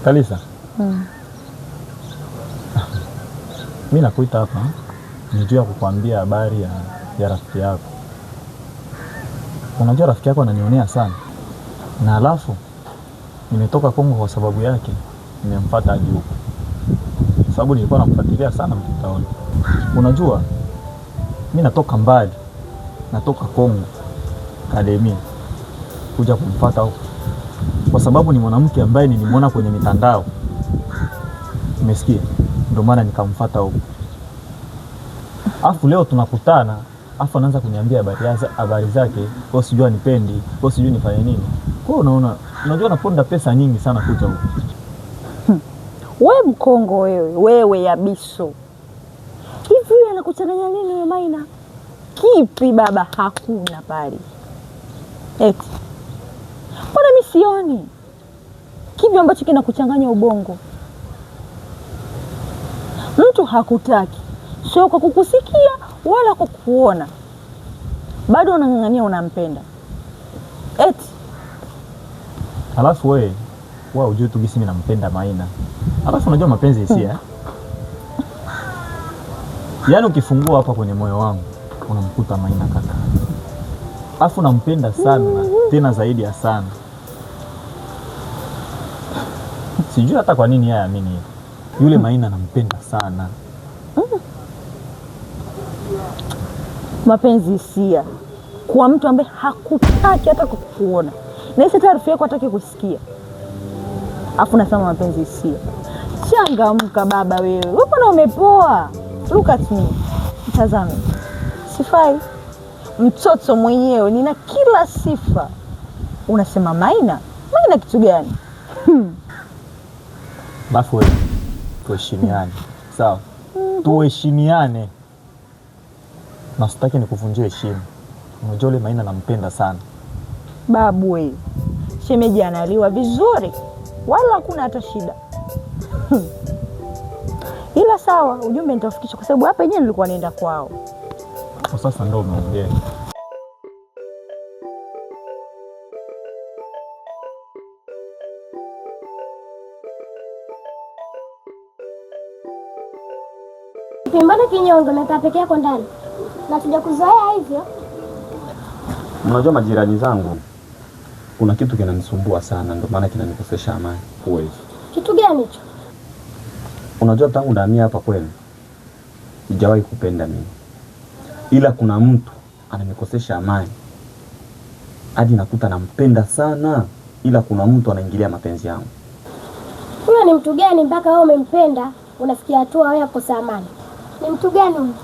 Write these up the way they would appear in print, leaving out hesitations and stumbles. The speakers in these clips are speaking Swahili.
Kalisa. Mimi nakuita hapa nijua kukuambia habari ya rafiki yako. Unajua rafiki yako ananionea sana. Na alafu nimetoka Kongo kwa sababu yake, nimemfuata hadi huko. Sababu nilikuwa namfuatilia sana mtandaoni. Unajua mimi natoka mbali. Natoka Kongo Akademia kuja kumfuata huko. Kwa sababu ni mwanamke ambaye nilimwona kwenye mitandao. Umesikia? Ndio maana nikamfuata huko. Afu leo tunakutana, afu anaanza kuniambia habari zake, kwa sijui nipendi, kwa sijui nifanye nini. Kwa unaona, unajua naponda pesa nyingi sana kuja huko. Wewe mkongo wewe Yabiso. Hivi wewe anakuchanganya nini wewe Maina? Kipi baba hakuna pale? Eti. Mbona mimi sioni? Kipi ambacho kinakuchanganya ubongo? Mtu hakutaki. Sio kwa kukusikia wala kwa kukuona. Bado unang'ang'ania unampenda. Eti. Alafu wewe ujue tu gisi mimi nampenda Maina. Alafu unajua mapenzi hisia. Yaani ukifungua hapa kwenye moyo wangu unamkuta Maina kaka. Alafu nampenda sana, tena zaidi ya sana. Sijui hata kwa nini yeye aamini. Yule Maina nampenda sana. Mapenzi hisia kwa mtu ambaye hakutaki hata kukuona. Na hiyo taarifa yako hataki kusikia. Afu nasema mapenzi hisia. Changamka baba wewe. Wewe mbona umepoa? Look at me. Mtazame. Sifai. Mtoto mwenyewe nina kila sifa. Unasema Maina? Maina kitu gani? Basi wewe tuheshimiane. Sawa? Tuheshimiane. Na sitaki nikuvunjie heshima. Unajua yule Maina nampenda sana. Babu wewe. Shemeji analiwa vizuri. Wala hakuna hata shida. Ila sawa, ujumbe nitafikisha kwa sababu hapa yenyewe nilikuwa naenda kwao. Kwa sasa ndio umeongea. Mbona kinyongo umekaa peke yako ndani? Na sijakuzoea hivyo. Unajua majirani zangu kuna kitu kinanisumbua sana, ndio maana kinanikosesha amani. Wewe. Kitu gani hicho? Unajua tangu ndahamia hapa kwenu sijawahi kupenda mimi. Ila kuna mtu ananikosesha amani. Hadi nakuta nampenda sana, ila kuna mtu anaingilia mapenzi yangu. Huyo ni mtu gani mpaka wewe umempenda unafikia hatua wewe kukosa amani? Ni mtu gani huyo?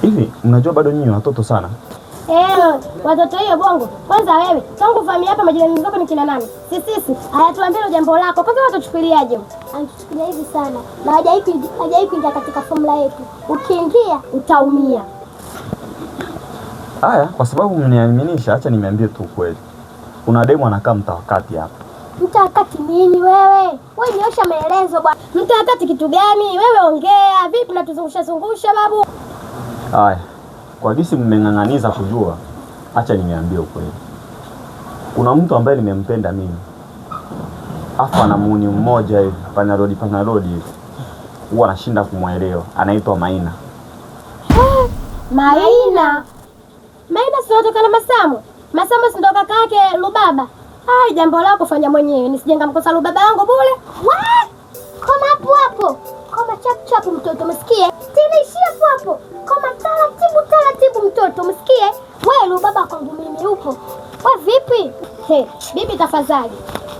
Hivi mnajua bado nyinyi watoto sana? Watoto hiyo bongo. Kwanza wewe, tangu familia hapa majirani zako ni kina nani? Sisi. Haya tuambie jambo lako. Kwanza watuchukuliaje? Anatuchukulia hivi sana. Na hajai kuingia katika formula yetu. Ukiingia utaumia. Haya, kwa sababu mniaminisha, acha nimeambie tu kweli. Kuna demu anakaa mtawakati hapa. Mtawakati nini wewe? Wewe niosha maelezo bwana. Mtawakati kitu gani? Wewe ongea. Vipi unatuzungusha babu? Haya. Kwa disi mmeng'ang'aniza kujua, acha nimeambie ukweli. Kuna mtu ambaye nimempenda mimi. Afa na muuni mmoja hivi, panarodi hivi. Huwa anashinda kumuelewa. Anaitwa Maina. Maina? Maina si kutoka na Masamo? Masamo si ndo kaka yake Lubaba? Jambo lako fanya mwenyewe. Nisijenga mkosa Lubaba yangu bure. Koma hapo. Koma chap mtoto msikie. Tinishia hapo. Koma taratibu mtoto msikie. Wewe Lubaba kwangu mimi upo. Wewe vipi? Bibi tafadhali.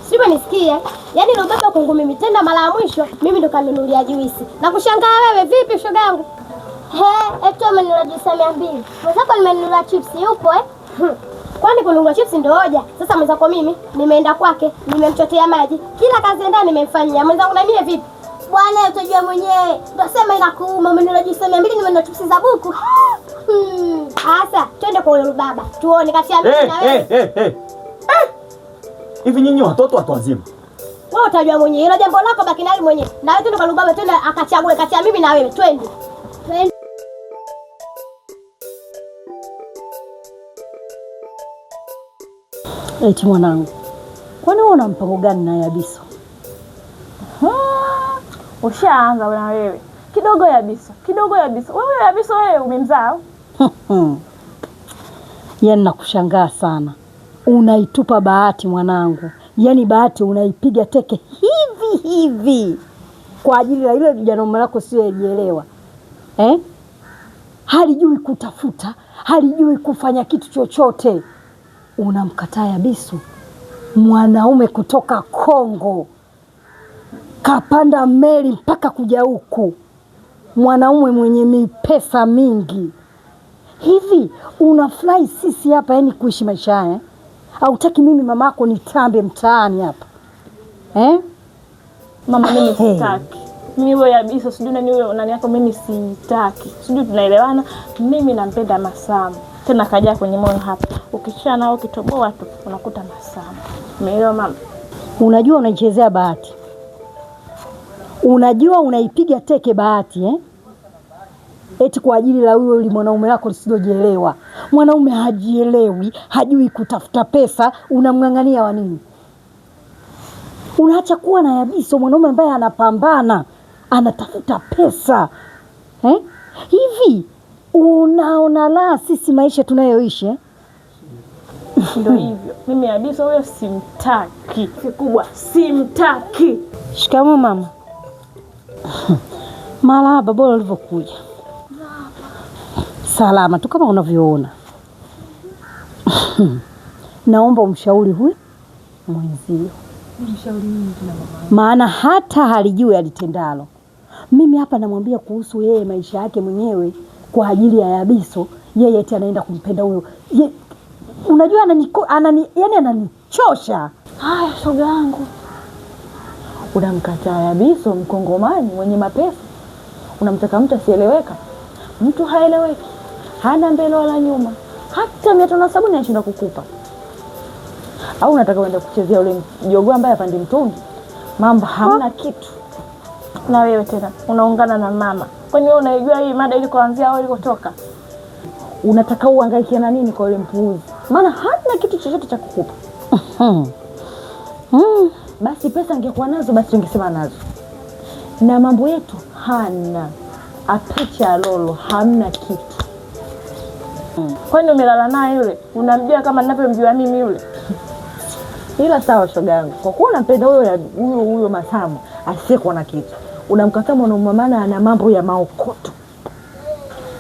Sio nisikie. Yaani Lubaba kwangu mimi tena mara ya mwisho mimi ndo kanunulia juisi. Na kushangaa wewe vipi shoga yangu? Eti amenunua juisi 200. Mwenzako nimenunua chips upo Kwani kununua chips ndio hoja? Sasa mwenzako mimi nimeenda kwake, nimemchotea maji. Kila kazi ndani nimemfanyia. Mwenzangu na mimi vipi? Bwana utajua mwenyewe. Utasema inakuuma umenunua juisi 200 nimenunua chips za buku. Sasa twende kwa yule baba. Tuone kati ya mimi na wewe. Hivi nyinyi watoto watu wazima. Wewe utajua mwenyewe. Hilo jambo lako baki nalo mwenyewe. Na wewe twende kwa yule baba twende akachague kati ya mimi na wewe. Twende. Eti mwanangu. Kwani wewe una mpango gani na Yabiso? Ushaanza na wewe. Kidogo Yabiso. Wewe Yabiso wewe umemzaa? Yaani nakushangaa sana. Unaitupa Bahati mwanangu. Yaani Bahati unaipiga teke hivi kwa ajili ya ile jana lako siyojielewa. Halijui kutafuta, halijui kufanya kitu chochote. Unamkataa Yabiso, mwanaume kutoka Kongo, kapanda meli mpaka kuja huku, mwanaume mwenye pesa mingi. Hivi unafurahi sisi hapa yani kuishi maisha haya? Hautaki mimi mamako nitambe mtaani hapa? Mama mimi sitaki. Mimi wewe Yabiso sijui nani wewe nani yako, mimi sitaki. Sijui tunaelewana, mimi nampenda Masamu. Tena kaja kwenye moyo hapa. Ukichana nao ukitoboa tu unakuta Masamu. Umeelewa mama? Unajua unaichezea Bahati. Unajua unaipiga teke Bahati eti kwa ajili la huyo mwanaume wako lisilojielewa. Mwanaume hajielewi, hajui kutafuta pesa, unamng'ang'ania wa nini? Unaacha kuwa na Yabiso, mwanaume ambaye anapambana, anatafuta pesa. Hivi unaona la sisi maisha tunayoishi? Ndio hivyo. Mimi Yabiso huyo simtaki. Kikubwa simtaki. Shikamoo mama. Marahaba, bora ulivyokuja. Salama tu kama unavyoona. Naomba umshauri huyu mwenzio. Umshauri nini tena mama? Maana hata halijui alitendalo. Mimi hapa namwambia kuhusu yeye maisha yake mwenyewe kwa ajili ya Yabiso, yeye eti anaenda kumpenda huyo. Unajua yani ananichosha. Haya shoga yangu. Unamkataa Yabiso Mkongomani mwenye mapesa. Unamtaka mtu asieleweka. Mtu haeleweki. Hana mbele wala nyuma. Hata 570 anashinda kukupa. Au unataka uende kuchezea ule jogoo ambaye apandi mtungi? Mambo hamna kitu. Na wewe tena unaungana na mama. Kwani wewe unaijua hii mada ilikoanzia au ilikotoka? Unataka uhangaike na nini kwa yule mpuuzi? Maana hana kitu chochote cha kukupa. Basi pesa angekuwa nazo basi tungesema nazo. Na mambo yetu hana. Apicha lolo hamna kitu. Kwani umelala naye yule? Unamjua kama ninavyomjua mimi yule? Ila sawa shoga yangu. Kwa kuwa unampenda huyo Masamu asiyekuwa na kitu. Unamkataa mwanaume maana ana mambo ya maokoto.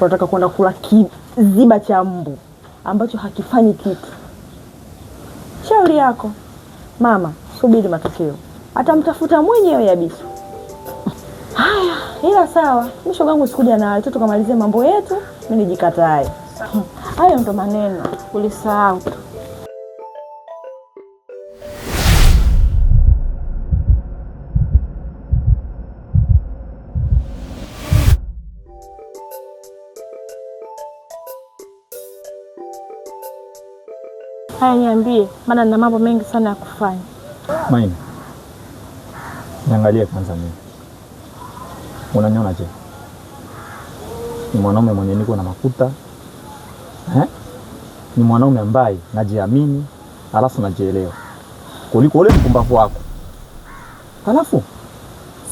Unataka kwenda kula kiziba cha mbu ambacho hakifanyi kitu. Shauri yako. Mama, subiri matokeo. Atamtafuta mwenyewe Yabiso. Haya, ila sawa. Mimi shoga yangu sikuja na watoto tukamalize mambo yetu, mimi nijikatae. Hayo ndo maneno, ulisahau tu. Haya niambie, maana nina mambo mengi sana ya kufanya. Maina, niangalie kwanza mimi. Unaniona je? Ni mwanaume mwenye niko na makuta. Ni mwanaume ambaye najiamini, alafu najielewa. Kuliko ule mpumbavu wako. Alafu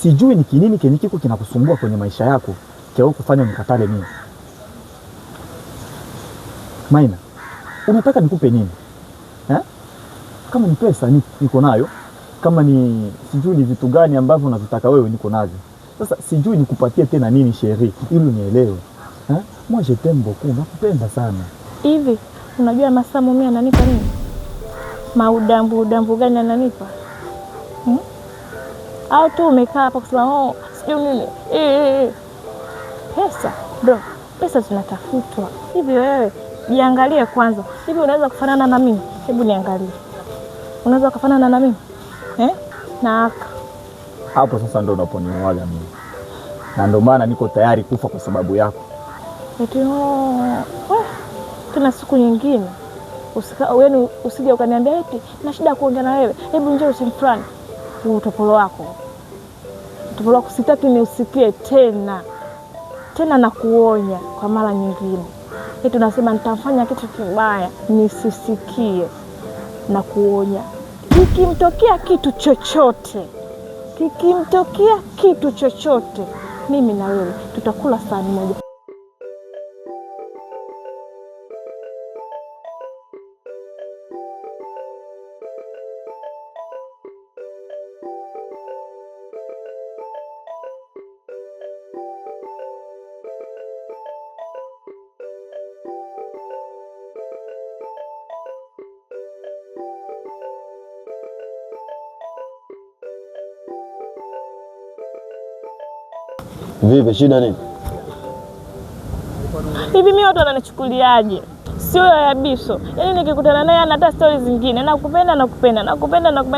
sijui ni kinini kiko kinakusumbua kwenye maisha yako kia kufanya mkatale mimi. Maina, unataka nikupe nini? Kama ni pesa niko nayo, kama ni sijui ni vitu gani ambavyo unavitaka wewe niko navyo. Sasa sijui nikupatie tena nini sheri ili unielewe. Moi je t'aime beaucoup, nakupenda sana. Hivi unajua Masamu mimi ananipa nini? Maudambu gani ananipa? Au tu umekaa hapa kusema sijui nini? Pesa, bro. Pesa zinatafutwa. Hivi wewe jiangalie kwanza. Hivi unaweza kufanana na mimi? Hebu niangalie. Unaweza kufanana na mimi? Na hapo sasa ndo unaponiwaga mimi. Na ndo maana niko tayari kufa kwa sababu yako. Eti tuna siku nyingine. Usije ukaniambia eti na shida kuongea na wewe. Hebu njoo usimfrani. Utopolo wako. Utopolo wako sitaki niusikie tena. Tena na kuonya kwa mara nyingine. Eti unasema nitafanya kitu kibaya nisisikie na kuonya. Ikimtokea kitu chochote kikimtokea kitu chochote, mimi na wewe tutakula sahani moja. Vipi, shida nini? Hivi mimi watu wananichukuliaje? Sio ya Biso. Yaani nikikutana naye ana hata stories zingine. Nakupenda.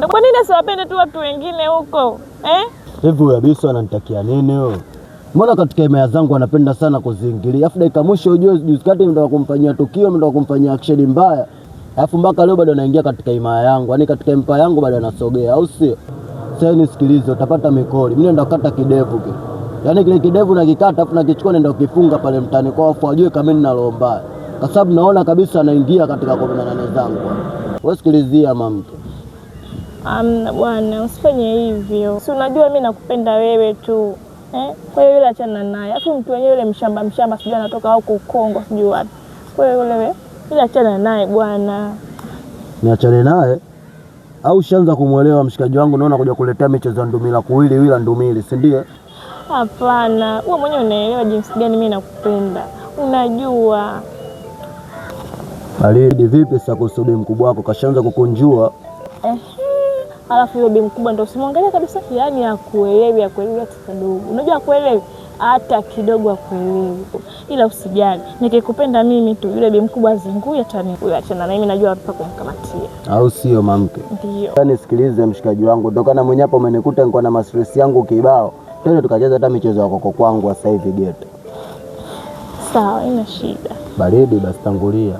Kwa nini asiwapende tu watu wengine huko? Hivi huyo Biso ananitakia nini huyo? Mbona katika imaya zangu anapenda sana kuziingilia. Alafu dakika mwisho ujue juzi kati ndio kumfanyia tukio, ndio kumfanyia action mbaya. Alafu mpaka leo bado anaingia katika imaya yangu. Yaani katika imaya yangu bado anasogea, au sio? Sasa nisikilize, utapata mikoli. Mimi naenda kukata kidevu kile. Yaani kile kidevu nakikata afu nakichukua naenda ukifunga pale mtani kwao afu ajue kama mimi nina roho mbaya. Kwa sababu naona kabisa anaingia katika 18 zangu. Wewe sikilizia mamke. Amna bwana, usifanye hivyo. Si unajua mimi nakupenda wewe tu. Kwa hiyo yule achana naye. Afu mtu wenyewe yule mshamba sijui anatoka huko Kongo sijui wapi. Kwa hiyo yule achana naye bwana. Niachane naye? Au shanza kumuelewa mshikaji wangu, naona kuja kuletea michezo ya ndumila kuwili wila ndumili, si ndiye? Hapana, wewe mwenyewe unaelewa jinsi gani mimi nakupenda. Unajua. Baridi vipi sasa kusudi mkubwa wako kashaanza kukunjua? Alafu yule bi mkubwa ndio usimwangalie kabisa, yaani akuelewi hata kidogo. Unajua akuelewi hata kidogo akuelewi. Ila usijali, nikikupenda mimi tu yule bi mkubwa zinguye tani. Huyo achana na mimi, najua hapa kumkamatia. Au sio mamke? Ndio. Yaani sikilize mshikaji wangu, tokana mwenye hapo umenikuta nilikuwa na mastress yangu kibao. Twende tukacheza hata michezo ya koko kwangu sasa hivi gete. Sawa, ina shida. Baridi basi tangulia.